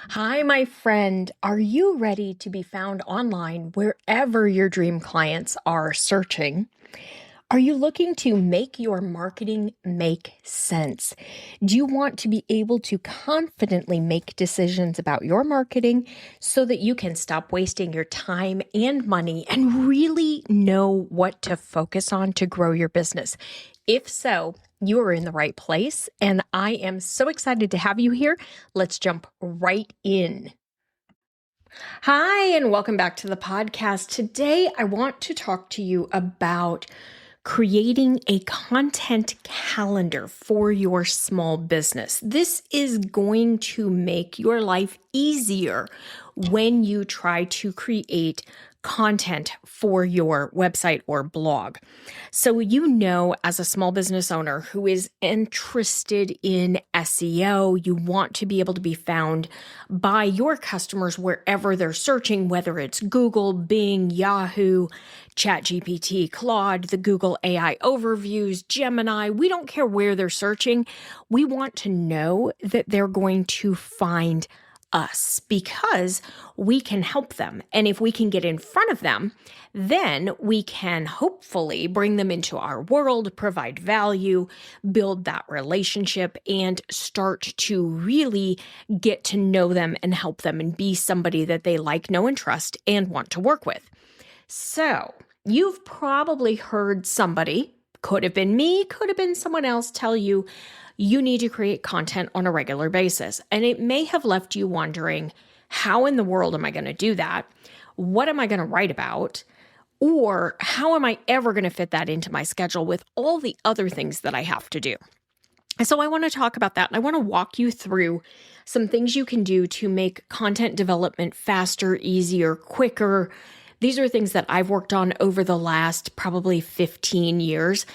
Hi, my friend. Are you ready to be found online wherever your dream clients are searching? Are you looking to make your marketing make sense? Do you want to be able to confidently make decisions about your marketing so that you can stop wasting your time and money and really know what to focus on to grow your business? If so, you are in the right place, and I am so excited to have you here. Let's jump right in. Hi, and welcome back to the podcast. Today, I want to talk to you about creating a content calendar for your small business. This is going to make your life easier when you try to create content for your website or blog. So, as a small business owner who is interested in SEO, you want to be able to be found by your customers wherever they're searching, whether it's Google, Bing, Yahoo, ChatGPT, Claude, the Google AI overviews, Gemini. We don't care where they're searching. We want to know that they're going to find us because we can help them. And if we can get in front of them, then we can hopefully bring them into our world, provide value, build that relationship, and start to really get to know them and help them and be somebody that they like, know, and trust and want to work with. So you've probably heard somebody, could have been me, could have been someone else, tell you, you need to create content on a regular basis. And it may have left you wondering, how in the world am I going to do that? What am I going to write about? Or how am I ever going to fit that into my schedule with all the other things that I have to do? And so I want to talk about that. And I want to walk you through some things you can do to make content development faster, easier, quicker. These are things that I've worked on over the last probably 15 years.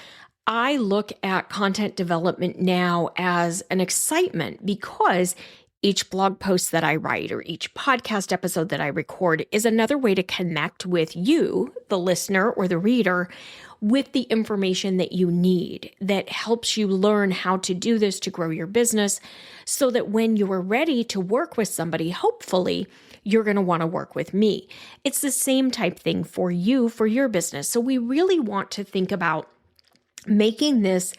I look at content development now as an excitement because each blog post that I write or each podcast episode that I record is another way to connect with you, the listener or the reader, with the information that you need that helps you learn how to do this to grow your business so that when you are ready to work with somebody, hopefully, you're going to want to work with me. It's the same type thing for you, for your business. So we really want to think about making this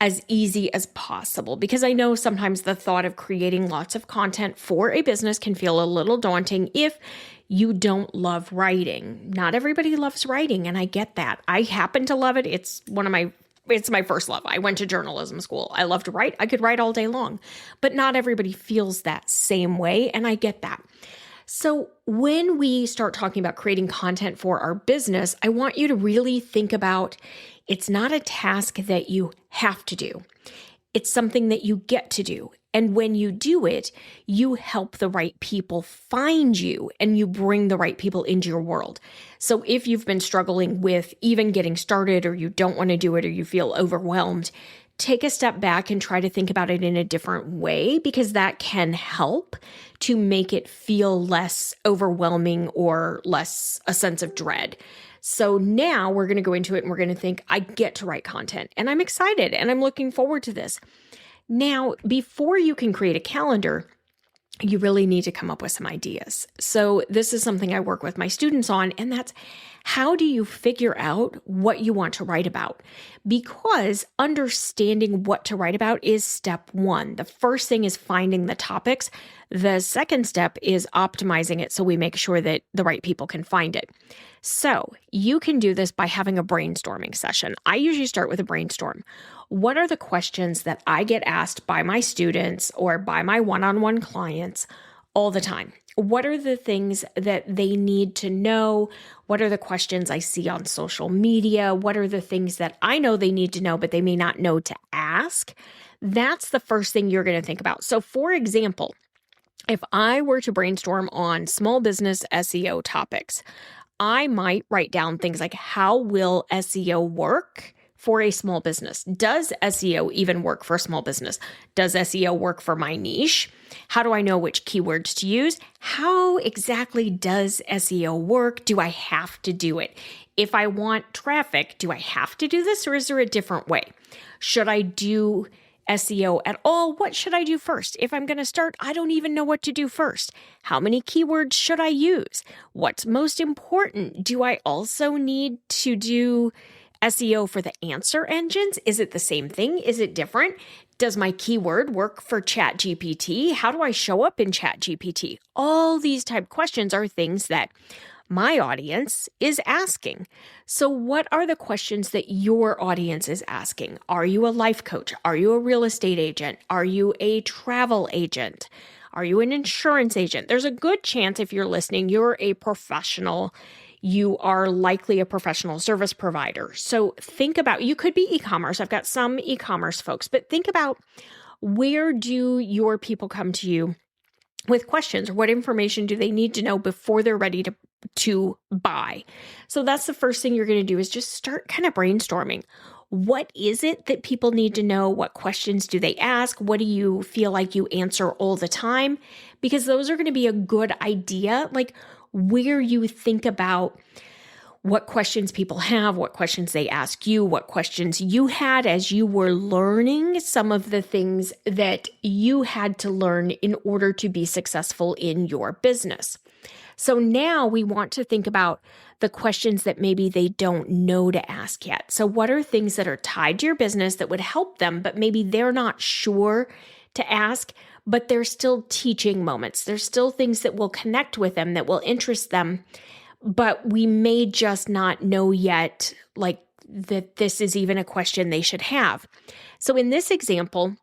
as easy as possible, because I know sometimes the thought of creating lots of content for a business can feel a little daunting if you don't love writing. Not everybody loves writing, and I get that. I happen to love it. It's my first love. I went to journalism school. I love to write. I could write all day long, but not everybody feels that same way, and I get that. So when we start talking about creating content for our business, I want you to really think about it's not a task that you have to do. It's something that you get to do. And when you do it, you help the right people find you and you bring the right people into your world. So if you've been struggling with even getting started or you don't want to do it or you feel overwhelmed, take a step back and try to think about it in a different way, because that can help to make it feel less overwhelming or less a sense of dread. So now we're going to go into it and we're going to think, I get to write content and I'm excited and I'm looking forward to this. Now, before you can create a calendar, you really need to come up with some ideas. So this is something I work with my students on, and that's how do you figure out what you want to write about? Because understanding what to write about is step one. The first thing is finding the topics. The second step is optimizing it so we make sure that the right people can find it. So you can do this by having a brainstorming session. I usually start with a brainstorm. What are the questions that I get asked by my students or by my one-on-one clients all the time? What are the things that they need to know? What are the questions I see on social media? What are the things that I know they need to know, but they may not know to ask? That's the first thing you're going to think about. So for example, if I were to brainstorm on small business SEO topics, I might write down things like, how will SEO work for a small business? Does SEO even work for a small business? Does SEO work for my niche? How do I know which keywords to use? How exactly does SEO work? Do I have to do it? If I want traffic, do I have to do this, or is there a different way? Should I do SEO at all, what should I do first? If I'm going to start, I don't even know what to do first. How many keywords should I use? What's most important? Do I also need to do SEO for the answer engines? Is it the same thing? Is it different? Does my keyword work for ChatGPT? How do I show up in ChatGPT? All these type questions are things that my audience is asking. So what are the questions that your audience is asking? Are you a life coach? Are you a real estate agent? Are you a travel agent? Are you an insurance agent? There's a good chance if you're listening, you're a professional. You are likely a professional service provider. So think about, you could be e-commerce. I've got some e-commerce folks, but think about, where do your people come to you with questions? What information do they need to know before they're ready to buy? So that's the first thing you're going to do, is just start kind of brainstorming. What is it that people need to know? What questions do they ask? What do you feel like you answer all the time? Because those are going to be a good idea, like where you think about what questions people have, what questions they ask you, what questions you had as you were learning some of the things that you had to learn in order to be successful in your business. So now we want to think about the questions that maybe they don't know to ask yet. So what are things that are tied to your business that would help them, but maybe they're not sure to ask, but there's still teaching moments. There's still things that will connect with them, that will interest them, but we may just not know yet, like that this is even a question they should have. So in this example,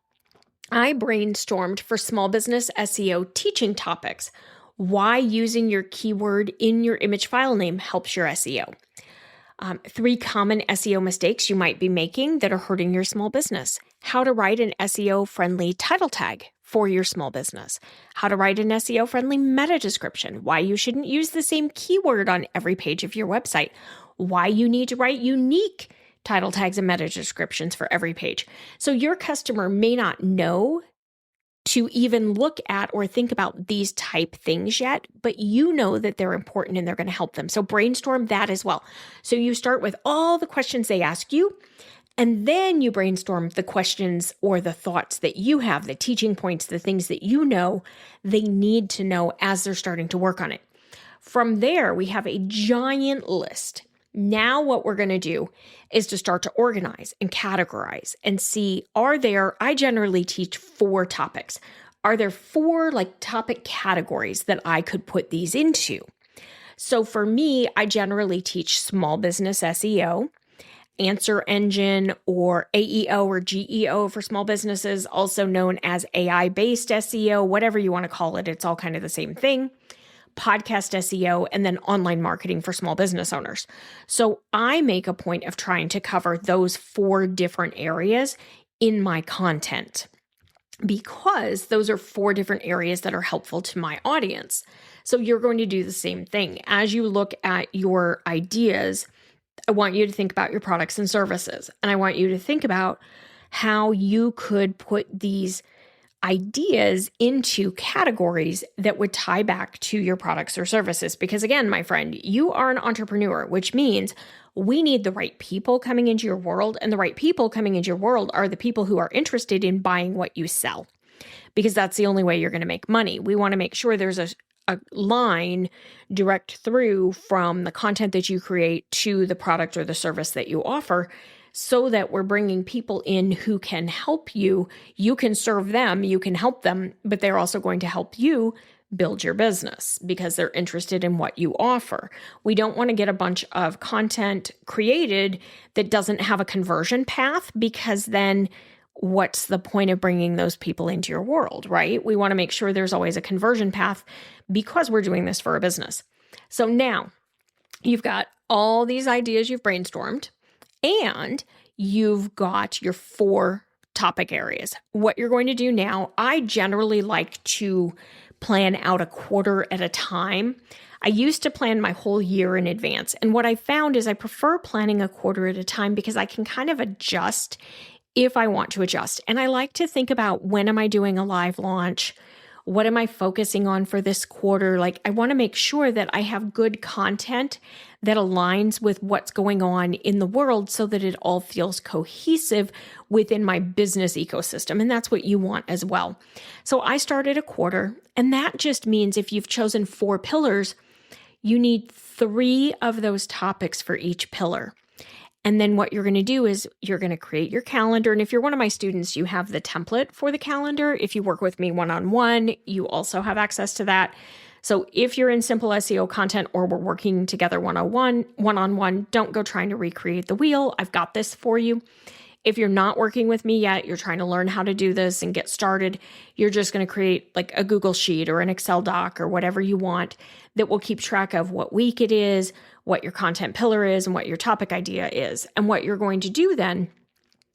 I brainstormed for small business SEO teaching topics. Why using your keyword in your image file name helps your SEO. 3 common SEO mistakes you might be making that are hurting your small business. How to write an SEO-friendly title tag for your small business. How to write an SEO-friendly meta description. Why you shouldn't use the same keyword on every page of your website. Why you need to write unique title tags and meta descriptions for every page. So your customer may not know to even look at or think about these type things yet, but you know that they're important and they're going to help them. So brainstorm that as well. So you start with all the questions they ask you, and then you brainstorm the questions or the thoughts that you have, the teaching points, the things that you know they need to know as they're starting to work on it. From there, we have a giant list. Now what we're going to do is to start to organize and categorize and see, I generally teach 4 topics. Are there 4 topic categories that I could put these into? So for me, I generally teach small business SEO, answer engine or AEO or GEO for small businesses, also known as AI-based SEO, whatever you want to call it. It's all kind of the same thing. Podcast SEO, and then online marketing for small business owners. So I make a point of trying to cover those 4 different areas in my content, because those are 4 different areas that are helpful to my audience. So you're going to do the same thing. As you look at your ideas, I want you to think about your products and services, and I want you to think about how you could put these ideas into categories that would tie back to your products or services. Because again, my friend, you are an entrepreneur, which means we need the right people coming into your world, and the right people coming into your world are the people who are interested in buying what you sell, because that's the only way you're going to make money. We want to make sure there's a line direct through from the content that you create to the product or the service that you offer, so that we're bringing people in who can help you. You can serve them, you can help them, but they're also going to help you build your business because they're interested in what you offer. We don't want to get a bunch of content created that doesn't have a conversion path, because then what's the point of bringing those people into your world, right? We want to make sure there's always a conversion path, because we're doing this for a business. So now you've got all these ideas you've brainstormed, and you've got your 4 topic areas. What you're going to do now, I generally like to plan out a quarter at a time. I used to plan my whole year in advance. And what I found is I prefer planning a quarter at a time, because I can kind of adjust if I want to adjust. And I like to think about, when am I doing a live launch? What am I focusing on for this quarter? Like, I want to make sure that I have good content that aligns with what's going on in the world so that it all feels cohesive within my business ecosystem. And that's what you want as well. So I started a quarter, and that just means if you've chosen 4 pillars, you need 3 of those topics for each pillar. And then what you're going to do is you're going to create your calendar. And if you're one of my students, you have the template for the calendar. If you work with me one-on-one, you also have access to that. So if you're in simple SEO content or we're working together one-on-one, don't go trying to recreate the wheel. I've got this for you. If you're not working with me yet, you're trying to learn how to do this and get started, you're just going to create like a Google Sheet or an Excel doc or whatever you want that will keep track of what week it is, what your content pillar is, and what your topic idea is. And what you're going to do then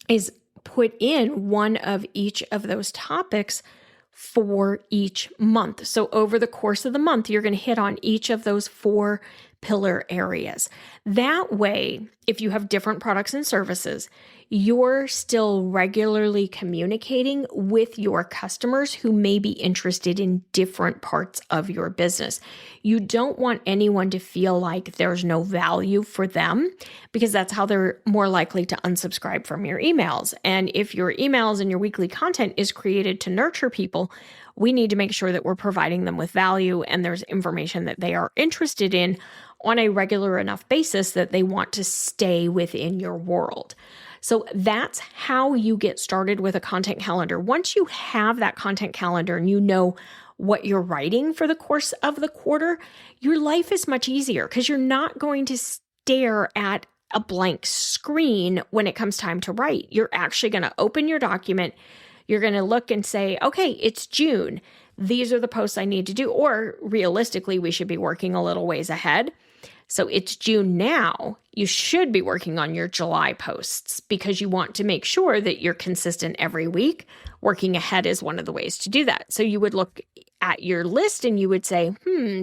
is put in one of each of those topics for each month. So over the course of the month, you're going to hit on each of those 4 pillar areas. That way, if you have different products and services, you're still regularly communicating with your customers who may be interested in different parts of your business. You don't want anyone to feel like there's no value for them, because that's how they're more likely to unsubscribe from your emails. And if your emails and your weekly content is created to nurture people, we need to make sure that we're providing them with value and there's information that they are interested in on a regular enough basis that they want to stay within your world. So that's how you get started with a content calendar. Once you have that content calendar and you know what you're writing for the course of the quarter, your life is much easier because you're not going to stare at a blank screen when it comes time to write. You're actually going to open your document. You're going to look and say, okay, it's June. These are the posts I need to do. Or realistically, we should be working a little ways ahead. So it's June now. You should be working on your July posts because you want to make sure that you're consistent every week. Working ahead is one of the ways to do that. So you would look at your list and you would say,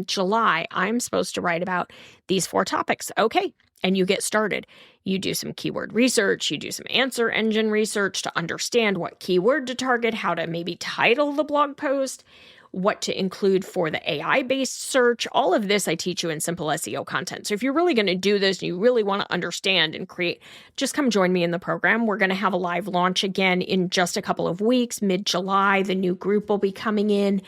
July, I'm supposed to write about these 4 topics. Okay. And you get started. You do some keyword research, you do some answer engine research to understand what keyword to target, how to maybe title the blog post, what to include for the AI-based search. All of this I teach you in simple SEO content. So if you're really going to do this and you really want to understand and create, just come join me in the program. We're going to have a live launch again in just a couple of weeks, mid-July. The new group will be coming in.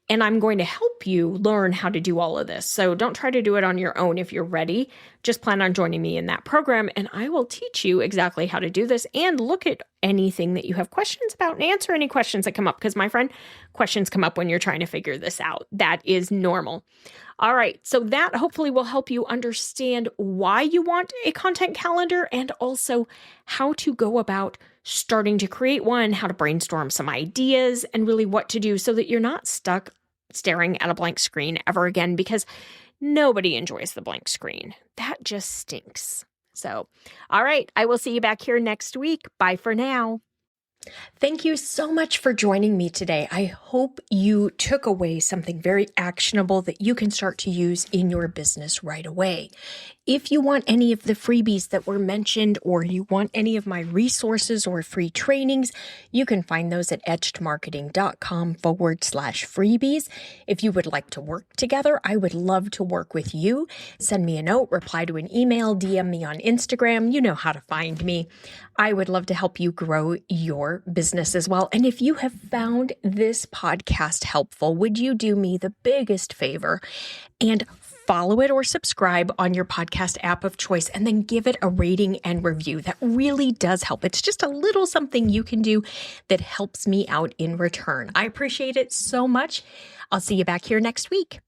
And I'm going to help you learn how to do all of this. So don't try to do it on your own if you're ready. Just plan on joining me in that program, and I will teach you exactly how to do this and look at anything that you have questions about and answer any questions that come up. Because my friend, questions come up when you're trying to figure this out. That is normal. All right. So that hopefully will help you understand why you want a content calendar and also how to go about starting to create one, how to brainstorm some ideas, and really what to do so that you're not stuck staring at a blank screen ever again, because nobody enjoys the blank screen. That just stinks. So, all right, I will see you back here next week. Bye for now. Thank you so much for joining me today. I hope you took away something very actionable that you can start to use in your business right away. If you want any of the freebies that were mentioned, or you want any of my resources or free trainings, you can find those at etchedmarketing.com/freebies. If you would like to work together, I would love to work with you. Send me a note, reply to an email, DM me on Instagram. You know how to find me. I would love to help you grow your business as well. And if you have found this podcast helpful, would you do me the biggest favor and follow it or subscribe on your podcast app of choice, and then give it a rating and review? That really does help. It's just a little something you can do that helps me out in return. I appreciate it so much. I'll see you back here next week.